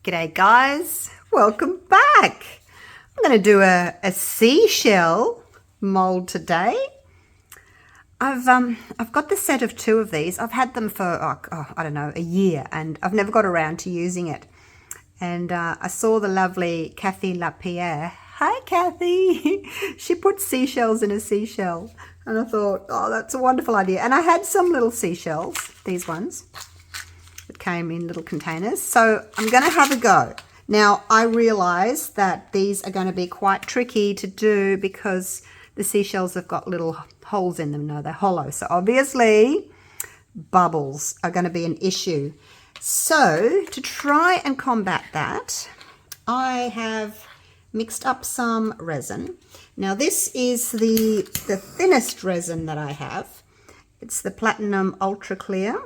G'day guys, welcome back. I'm going to do a seashell mold today. I've got the set of 2 of these. I've had them for I don't know, a year, and I've never got around to using it. And I saw the lovely Kathy Lapierre. Hi Kathy. She put seashells in a seashell, and I thought, oh, that's a wonderful idea. And I had some little seashells, these ones that came in little containers, so I'm going to have a go. Now I realize that these are going to be quite tricky to do because the seashells have got little holes in them. No, they're hollow, so obviously bubbles are going to be an issue. So to try and combat that, I have mixed up some resin. Now this is the thinnest resin that I have. It's the Platinum Ultra Clear.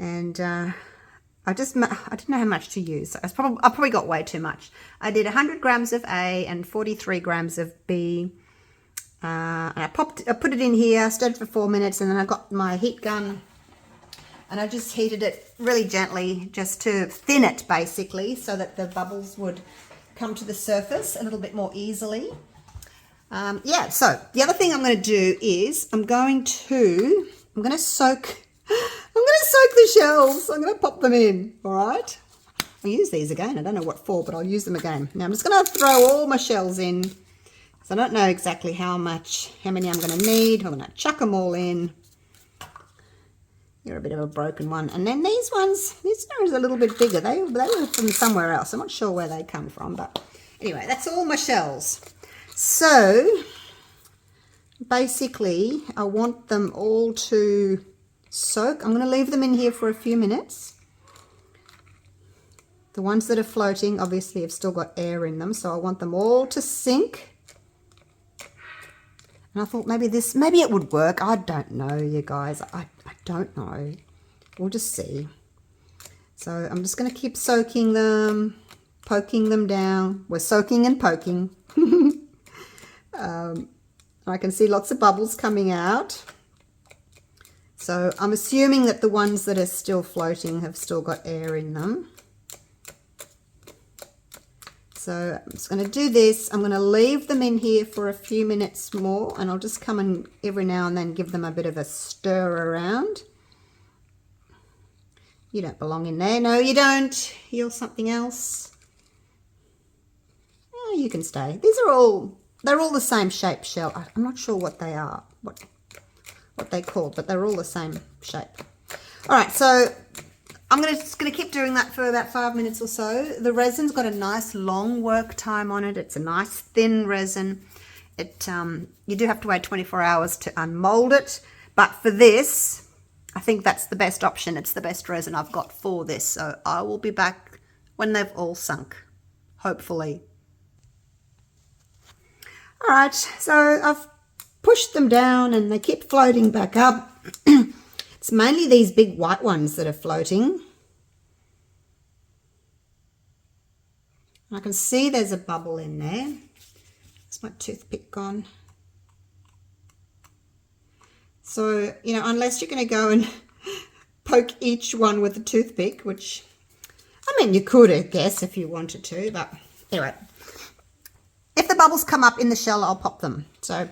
And I didn't know how much to use. So I probably got way too much. I did 100 grams of A and 43 grams of B. And I put it in here, stirred for 4 minutes, and then I got my heat gun and I just heated it really gently just to thin it basically, so that the bubbles would come to the surface a little bit more easily. Yeah, so the other thing I'm going to do is I'm going to soak the shells. I'm going to pop them in, all right? I'll use these again. I don't know what for, but I'll use them again. Now I'm just going to throw all my shells in. So I don't know exactly how many I'm going to need. I'm going to chuck them all in. You're a bit of a broken one. And then these ones, this one is a little bit bigger. They were from somewhere else. I'm not sure where they come from, but anyway, that's all my shells. So basically, I want them all to soak. I'm going to leave them in here for a few minutes. The ones that are floating obviously have still got air in them, so I want them all to sink. And I thought maybe it would work. I don't know, you guys. I don't know. We'll just see. So I'm just going to keep soaking them, poking them down. We're soaking and poking. I can see lots of bubbles coming out. So I'm assuming that the ones that are still floating have still got air in them. So I'm just going to do this. I'm going to leave them in here for a few minutes more, and I'll just come and every now and then give them a bit of a stir around. You don't belong in there. No, you don't. You're something else. Oh, you can stay. They're all the same shape shell. I'm not sure what they are, what they're called, but they're all the same shape. All right, so I'm just gonna keep doing that for about 5 minutes or so. The resin's got a nice long work time on it. It's a nice thin resin. You do have to wait 24 hours to unmold it, but for this, I think that's the best option. It's the best resin I've got for this. So I will be back when they've all sunk, hopefully. All right, so I've pushed them down and they keep floating back up. It's mainly these big white ones that are floating. I can see there's a bubble in there. Is my toothpick gone? So, you know, unless you're going to go and poke each one with a toothpick, which, I mean, you could, I guess, if you wanted to, but anyway. If the bubbles come up in the shell, I'll pop them. So,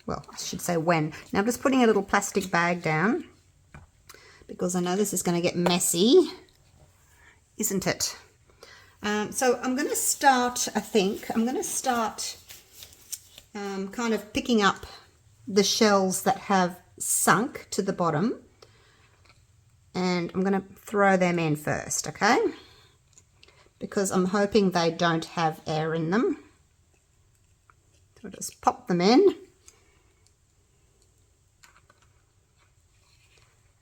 well, I should say when. Now I'm just putting a little plastic bag down because I know this is going to get messy, isn't it? So I'm going to start, kind of picking up the shells that have sunk to the bottom, and I'm going to throw them in first, okay? Because I'm hoping they don't have air in them. So I'll just pop them in.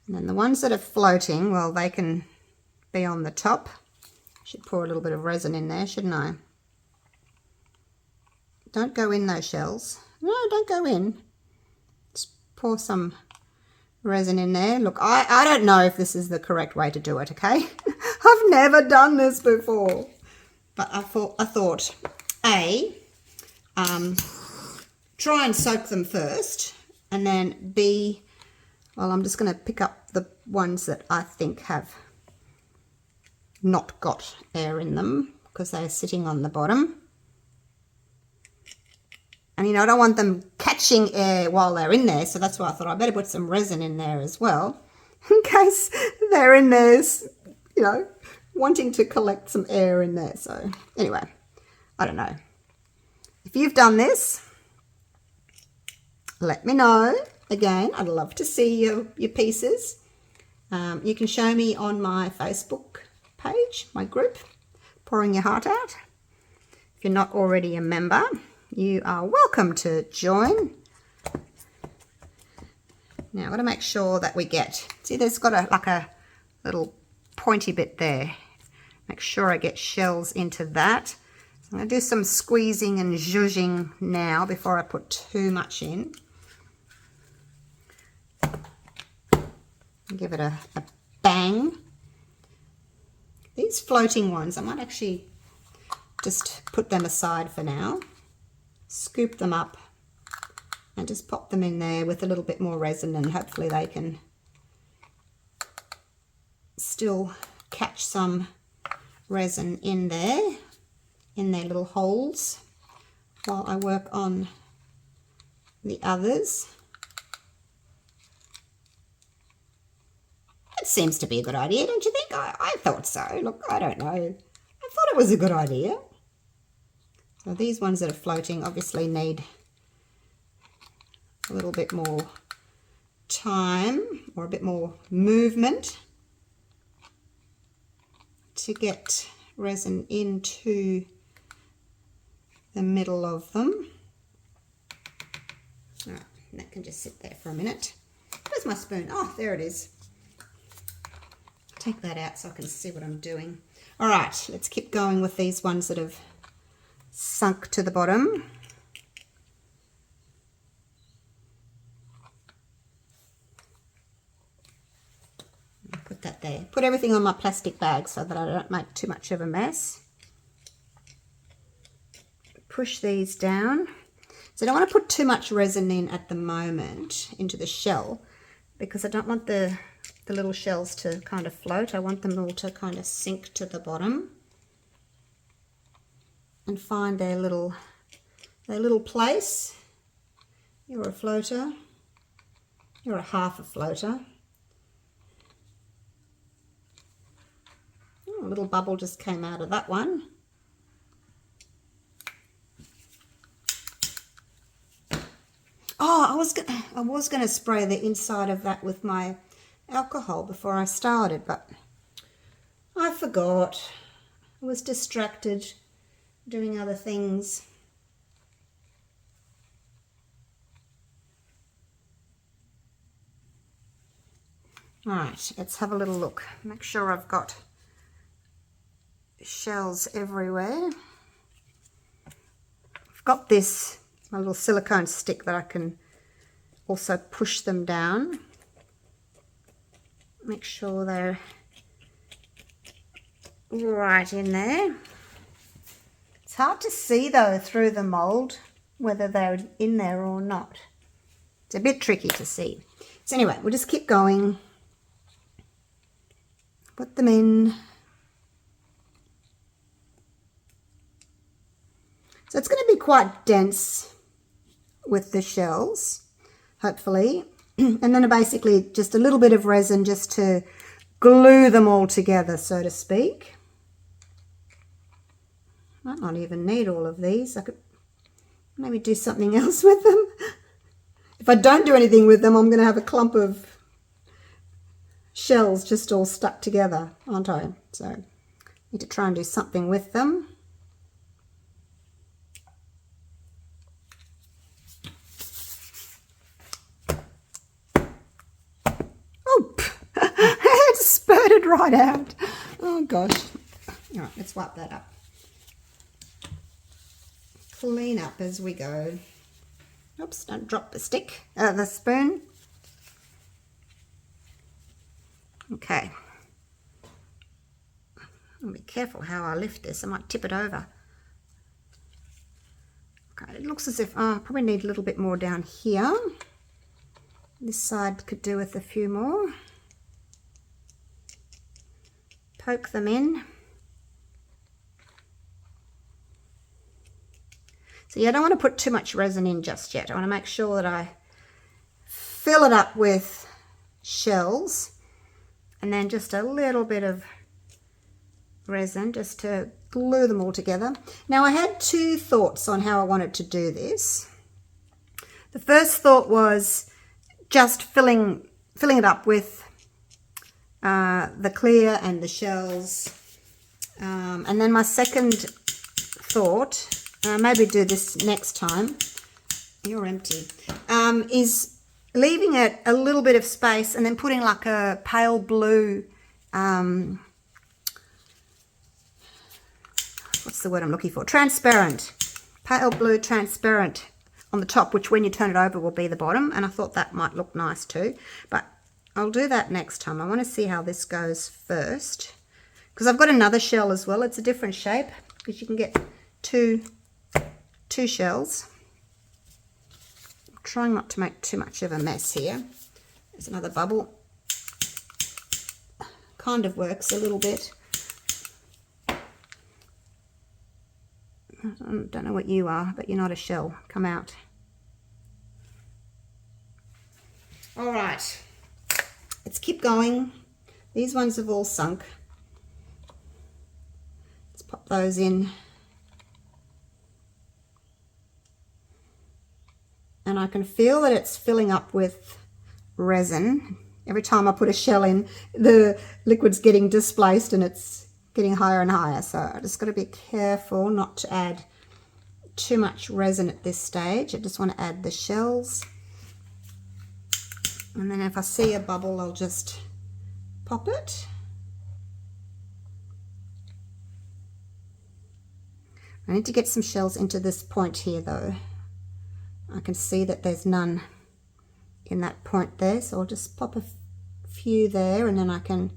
And then the ones that are floating, well, they can be on the top. I should pour a little bit of resin in there, shouldn't I? Don't go in those shells. No, don't go in. Just pour some resin in there. Look, I don't know if this is the correct way to do it, okay? I've never done this before. But I thought, A, try and soak them first, and then B, well, I'm just going to pick up the ones that I think have not got air in them because they're sitting on the bottom. And, you know, I don't want them catching air while they're in there, so that's why I thought I better put some resin in there as well, in case they're in there, you know, wanting to collect some air in there. So, anyway, I don't know. If you've done this, let me know. Again, I'd love to see your pieces. You can show me on my Facebook page, my group, Pouring Your Heart Out. If you're not already a member, you are welcome to join. Now, I've got to make sure that we get, see, there's got like a little pointy bit there. Make sure I get shells into that. So I'm going to do some squeezing and zhuzhing now before I put too much in. Give it a bang. These floating ones, I might actually just put them aside for now. Scoop them up and just pop them in there with a little bit more resin, and hopefully they can still catch some resin in their little holes while I work on the others. It seems to be a good idea, don't you think? I thought so. Look, I don't know. I thought it was a good idea. So these ones that are floating obviously need a little bit more time or a bit more movement to get resin into the middle of them. All right, that can just sit there for a minute. Where's my spoon? Oh, there it is. Take that out so I can see what I'm doing. All right, let's keep going with these ones that have sunk to the bottom. Put that there. Put everything on my plastic bag so that I don't make too much of a mess. Push these down. So I don't want to put too much resin in at the moment into the shell, because I don't want the little shells to kind of float. I want them all to kind of sink to the bottom and find their little place. You're a floater. You're a half a floater. Oh, a little bubble just came out of that one. Oh, I was gonna spray the inside of that with my alcohol before I started, but I forgot. I was distracted doing other things. All right, let's have a little look. Make sure I've got shells everywhere. I've got this, my little silicone stick that I can also push them down. Make sure they're right in there. It's hard to see though through the mold whether they're in there or not. It's a bit tricky to see. So anyway, we'll just keep going. Put them in. So it's going to be quite dense with the shells, hopefully. And then basically just a little bit of resin just to glue them all together, so to speak. Might not even need all of these. I could maybe do something else with them. If I don't do anything with them, I'm going to have a clump of shells just all stuck together, aren't I? So I need to try and do something with them. It spurted right out. Oh gosh. All right, let's wipe that up. Clean up as we go. Oops, don't drop the stick, the spoon. Okay. I'll be careful how I lift this. I might tip it over. Okay, it looks as if I probably need a little bit more down here. This side could do with a few more. Poke them in. So yeah, I don't want to put too much resin in just yet. I want to make sure that I fill it up with shells and then just a little bit of resin just to glue them all together. Now I had two thoughts on how I wanted to do this. The first thought was just filling it up with the clear and the shells. And then my second thought, maybe do this next time, you're empty, is leaving it a little bit of space and then putting like a pale blue, what's the word I'm looking for? Transparent, pale blue transparent on the top, which when you turn it over will be the bottom. And I thought that might look nice too, but I'll do that next time. I want to see how this goes first, because I've got another shell as well. It's a different shape because you can get two shells. I'm trying not to make too much of a mess here. There's another bubble. Kind of works a little bit. I don't know what you are, but you're not a shell. Come out. All right, let's keep going. These ones have all sunk. Let's pop those in. And I can feel that it's filling up with resin. Every time I put a shell in, the liquid's getting displaced and it's getting higher and higher. So I just got to be careful not to add too much resin at this stage. I just want to add the shells. And then if I see a bubble, I'll just pop it. I need to get some shells into this point here though. I can see that there's none in that point there, so I'll just pop a few there and then I can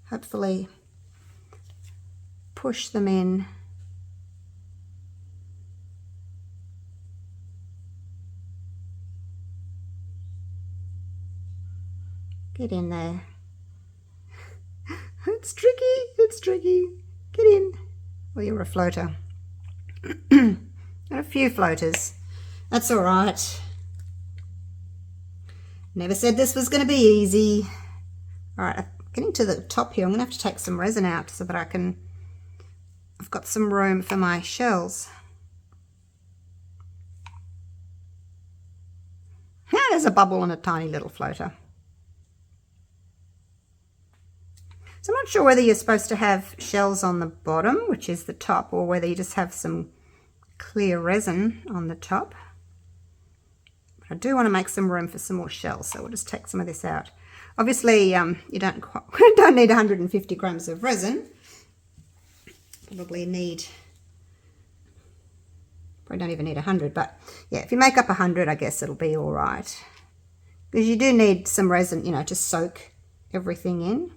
hopefully push them in. Get in there. It's tricky, it's tricky. Get in. Well, you're a floater. Got a few floaters. That's all right. Never said this was going to be easy. All right, getting to the top here, I'm going to have to take some resin out so that I've got some room for my shells. There's a bubble and a tiny little floater. So I'm not sure whether you're supposed to have shells on the bottom, which is the top, or whether you just have some clear resin on the top. But I do want to make some room for some more shells, so we'll just take some of this out. Obviously, you don't need 150 grams of resin. Probably don't even need 100, but yeah, if you make up 100, I guess it'll be all right. Because you do need some resin, you know, to soak everything in.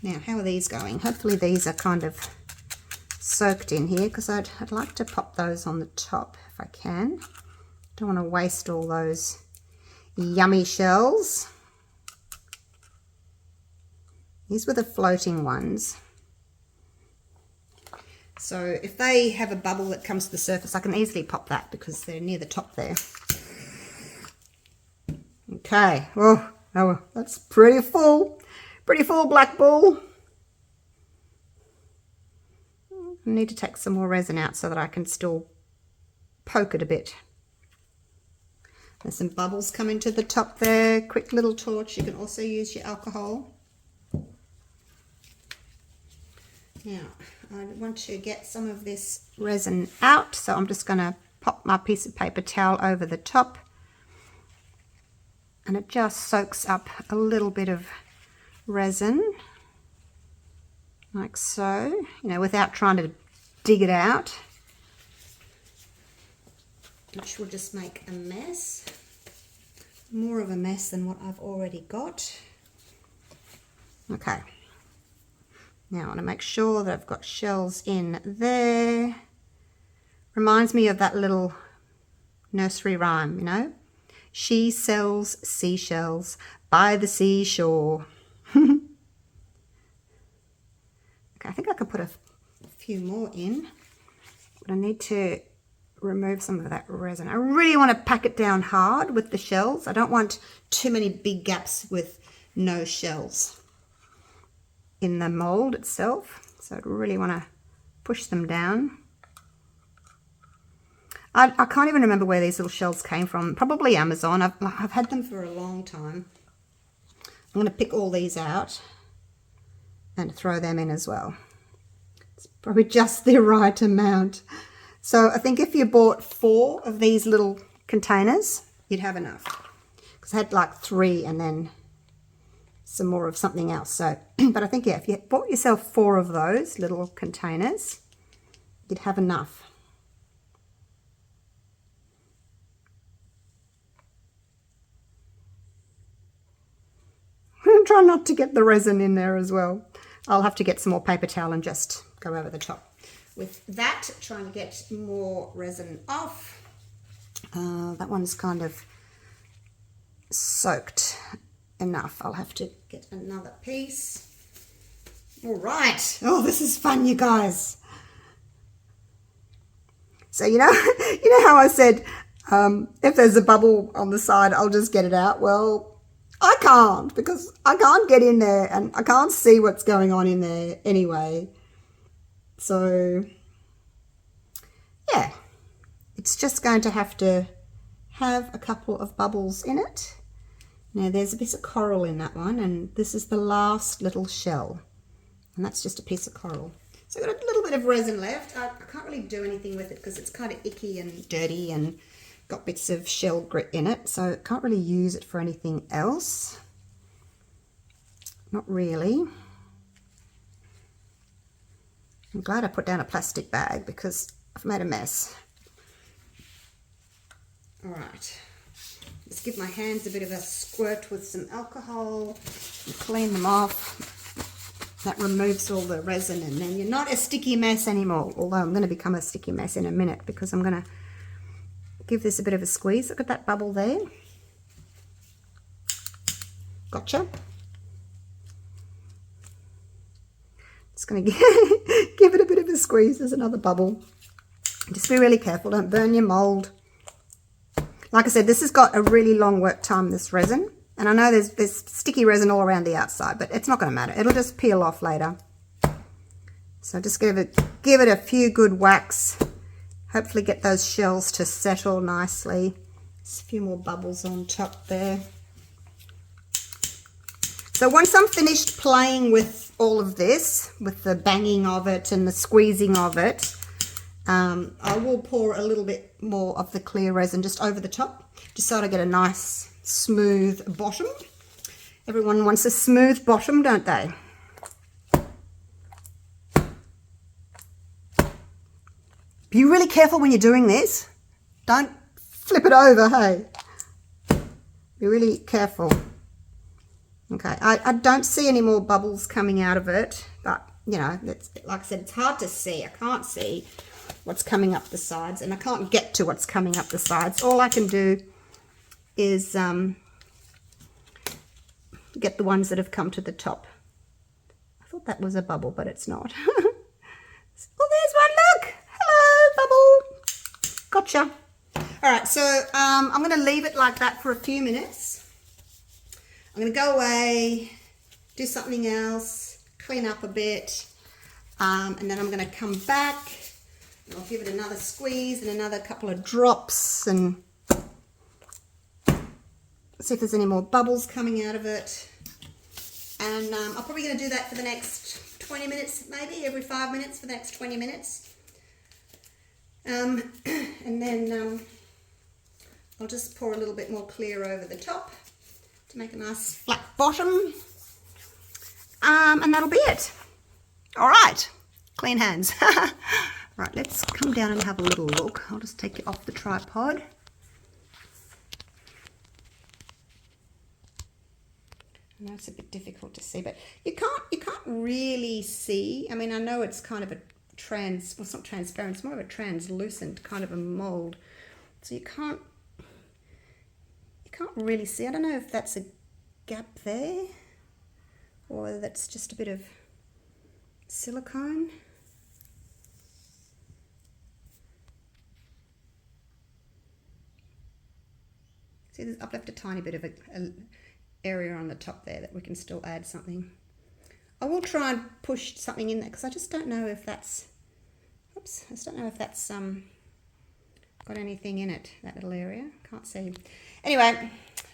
Now, how are these going? Hopefully these are kind of soaked in here, because I'd like to pop those on the top if I can. Don't want to waste all those yummy shells. These were the floating ones. So if they have a bubble that comes to the surface, I can easily pop that because they're near the top there. Okay, oh, that's pretty full. Pretty full, black ball. I need to take some more resin out so that I can still poke it a bit. There's some bubbles coming to the top there. Quick little torch. You can also use your alcohol. Now, I want to get some of this resin out, so I'm just going to pop my piece of paper towel over the top. And it just soaks up a little bit of resin, like so, you know, without trying to dig it out, which will just make a mess, more of a mess than what I've already got. Okay, now I want to make sure that I've got shells in there. Reminds me of that little nursery rhyme, you know, she sells seashells by the seashore. Okay, I think I could put a few more in, but I need to remove some of that resin. I really want to pack it down hard with the shells. I don't want too many big gaps with no shells in the mold itself. So I really want to push them down. I can't even remember where these little shells came from. Probably Amazon. I've had them for a long time. I'm going to pick all these out and throw them in as well. It's probably just the right amount. So I think if you bought 4 of these little containers, you'd have enough. Because I had like 3 and then some more of something else. So, but I think, yeah, if you bought yourself 4 of those little containers, you'd have enough. Try not to get the resin in there as well. I'll have to get some more paper towel and just go over the top. With that, trying to get more resin off. That one's kind of soaked enough. I'll have to get another piece. All right. Oh, this is fun, you guys. So, you know how I said, if there's a bubble on the side, I'll just get it out. Well, I can't, because I can't get in there and I can't see what's going on in there anyway. So, yeah, it's just going to have a couple of bubbles in it. Now, there's a piece of coral in that one, and this is the last little shell, and that's just a piece of coral. So I've got a little bit of resin left. I can't really do anything with it because it's kind of icky and dirty and got bits of shell grit in it, so I can't really use it for anything else. Not really. I'm glad I put down a plastic bag because I've made a mess. All right, let's give my hands a bit of a squirt with some alcohol and clean them off. That removes all the resin, and then you're not a sticky mess anymore, although I'm going to become a sticky mess in a minute because I'm going to give this a bit of a squeeze. Look at that bubble there. Gotcha. Just going to give it a bit of a squeeze. There's another bubble. Just be really careful. Don't burn your mold. Like I said, this has got a really long work time, this resin. And I know there's sticky resin all around the outside, but it's not going to matter. It'll just peel off later. So just give it a few good whacks. Hopefully get those shells to settle nicely. There's a few more bubbles on top there. So once I'm finished playing with all of this, with the banging of it and the squeezing of it, I will pour a little bit more of the clear resin just over the top, just so I get a nice smooth bottom. Everyone wants a smooth bottom, don't they? Be really careful when you're doing this. Don't flip it over, hey. Be really careful. Okay, I don't see any more bubbles coming out of it, but, you know, it's, like I said, it's hard to see. I can't see what's coming up the sides, and I can't get to what's coming up the sides. All I can do is get the ones that have come to the top. I thought that was a bubble, but it's not. Oh, there's one, look. Hello, bubble. Gotcha. All right, so I'm going to leave it like that for a few minutes. I'm going to go away, do something else, clean up a bit, and then I'm going to come back and I'll give it another squeeze and another couple of drops and see if there's any more bubbles coming out of it. And I'm probably going to do that for the next 20 minutes, maybe every 5 minutes for the next 20 minutes. And then I'll just pour a little bit more clear over the top to make a nice flat bottom. And that'll be it. All right, clean hands. Right, let's come down and have a little look. I'll just take it off the tripod. I know it's a bit difficult to see, but you can't really see. I mean, I know it's kind of a well, it's not transparent, it's more of a translucent kind of a mold. So you can't really see. I don't know if that's a gap there or whether that's just a bit of silicone. See, I've left a tiny bit of a area on the top there that we can still add something. I will try and push something in there because I just don't know if that's, oops, I just don't know if that's got anything in it, that little area. Can't see. Anyway,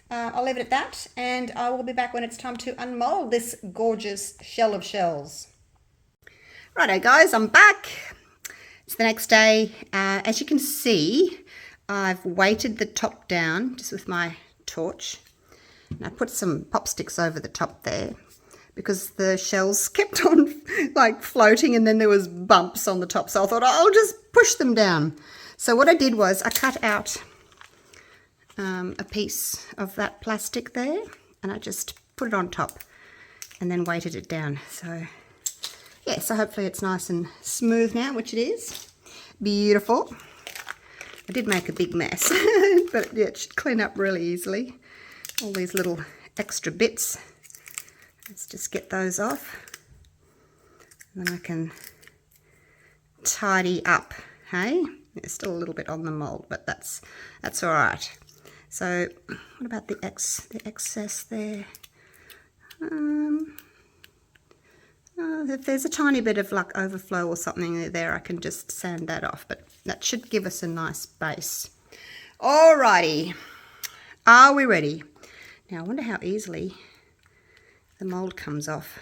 I'll leave it at that, and I will be back when it's time to unmold this gorgeous shell of shells. Righto guys, I'm back. It's the next day. As you can see, I've weighted the top down just with my torch. And I put some pop sticks over the top there because the shells kept on like floating and then there was bumps on the top. So I thought, I'll just push them down. So what I did was I cut out a piece of that plastic there and I just put it on top and then weighted it down. So yeah, so hopefully it's nice and smooth now, which it is. Beautiful. I did make a big mess, but yeah, it should clean up really easily. All these little extra bits. Let's just get those off. And then I can tidy up, hey? There's still a little bit on the mold, but that's all right. So what about the excess there? If there's a tiny bit of like overflow or something there, I can just sand that off, but that should give us a nice base. Alrighty, are we ready? Now I wonder how easily the mold comes off.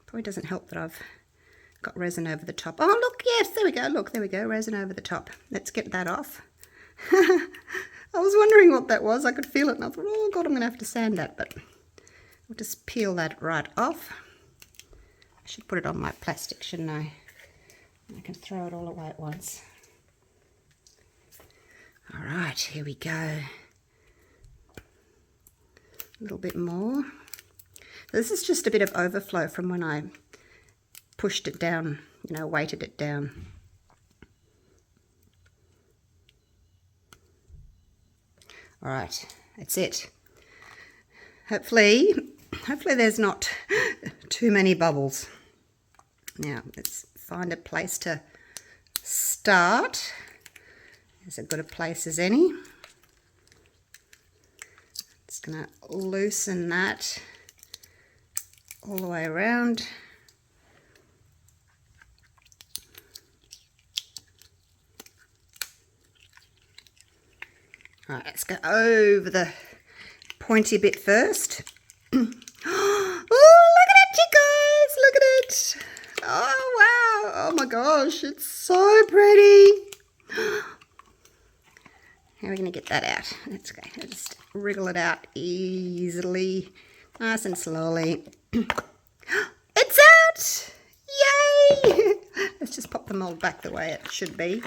Probably doesn't help that I've got resin over the top. Oh look, yes, there we go, look, there we go, resin over the top. Let's get that off. I was wondering what that was. I could feel it and I thought, oh God, I'm going to have to sand that, but I'll just peel that right off. I should put it on my plastic, shouldn't I? I can throw it all away at once. All right, here we go. A little bit more. This is just a bit of overflow from when I pushed it down, you know, weighted it down. All right, that's it. Hopefully there's not too many bubbles. Now let's find a place to start. As good a place as any. Just gonna loosen that all the way around. All right, let's go over the pointy bit first. Oh, look at it, you guys, look at it. Oh, wow, oh my gosh, it's so pretty. How are we going to get that out? That's okay, I'll just wriggle it out easily, nice and slowly. It's out! Yay! Let's just pop the mold back the way it should be.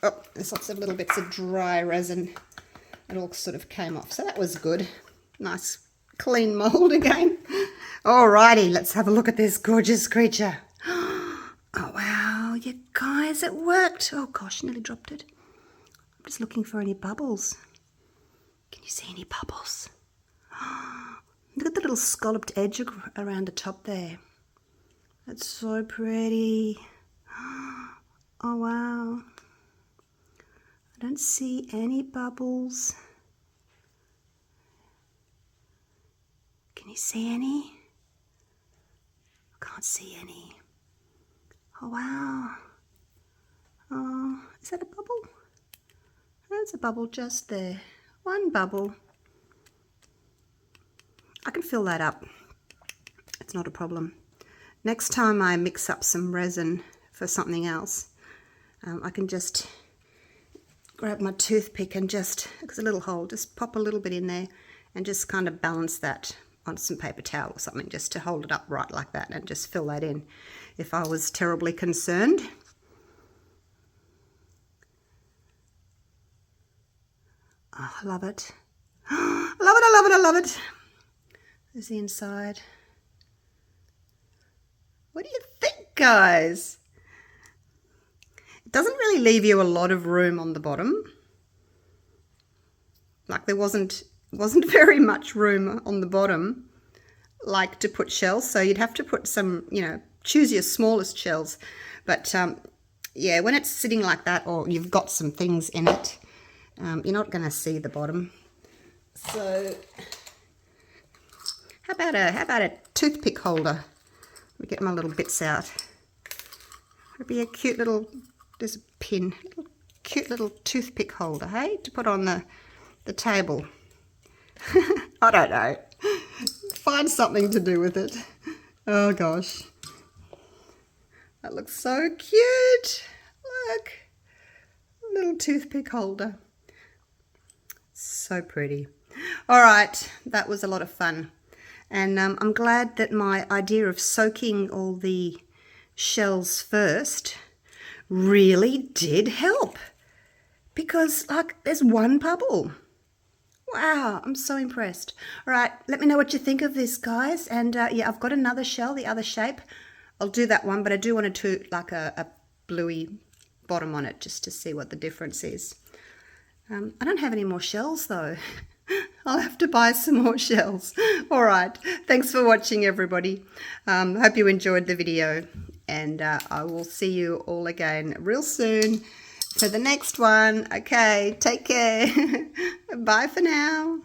Oh, there's lots of little bits of dry resin. It all sort of came off, so that was good. Nice clean mold again. Alrighty, let's have a look at this gorgeous creature. Oh wow, you guys, it worked. Oh gosh, nearly dropped it. I'm just looking for any bubbles. Can you see any bubbles? Look at the little scalloped edge around the top there. That's so pretty. Oh wow. I don't see any bubbles. Can you see any? I can't see any. Oh wow. Oh, is that a bubble? There's a bubble just there. One bubble. I can fill that up. It's not a problem. Next time I mix up some resin for something else, I can just grab my toothpick and just, there's a little hole, just pop a little bit in there and just kind of balance that on some paper towel or something just to hold it upright like that and just fill that in if I was terribly concerned. Oh, I love it. I love it, I love it, I love it. There's the inside. What do you think, guys? It doesn't really leave you a lot of room on the bottom. Like there wasn't very much room on the bottom. like to put shells, so you'd have to put some, you know, choose your smallest shells. But yeah, when it's sitting like that, or you've got some things in it, you're not going to see the bottom. So how about a toothpick holder? Let me get my little bits out. It'd be a cute little, there's a pin, cute little toothpick holder, hey, to put on the table. I don't know. Find something to do with it. Oh gosh. That looks so cute. Look. Little toothpick holder. So pretty. All right. That was a lot of fun. And I'm glad that my idea of soaking all the shells first really did help. Because, like, there's one bubble. Wow, I'm so impressed. All right, let me know what you think of this, guys. And yeah, I've got another shell, the other shape. I'll do that one, but I do want to like a bluey bottom on it just to see what the difference is. I don't have any more shells though. I'll have to buy some more shells. All right, thanks for watching, everybody. Hope you enjoyed the video, and I will see you all again real soon for the next one. Okay, take care. Bye for now.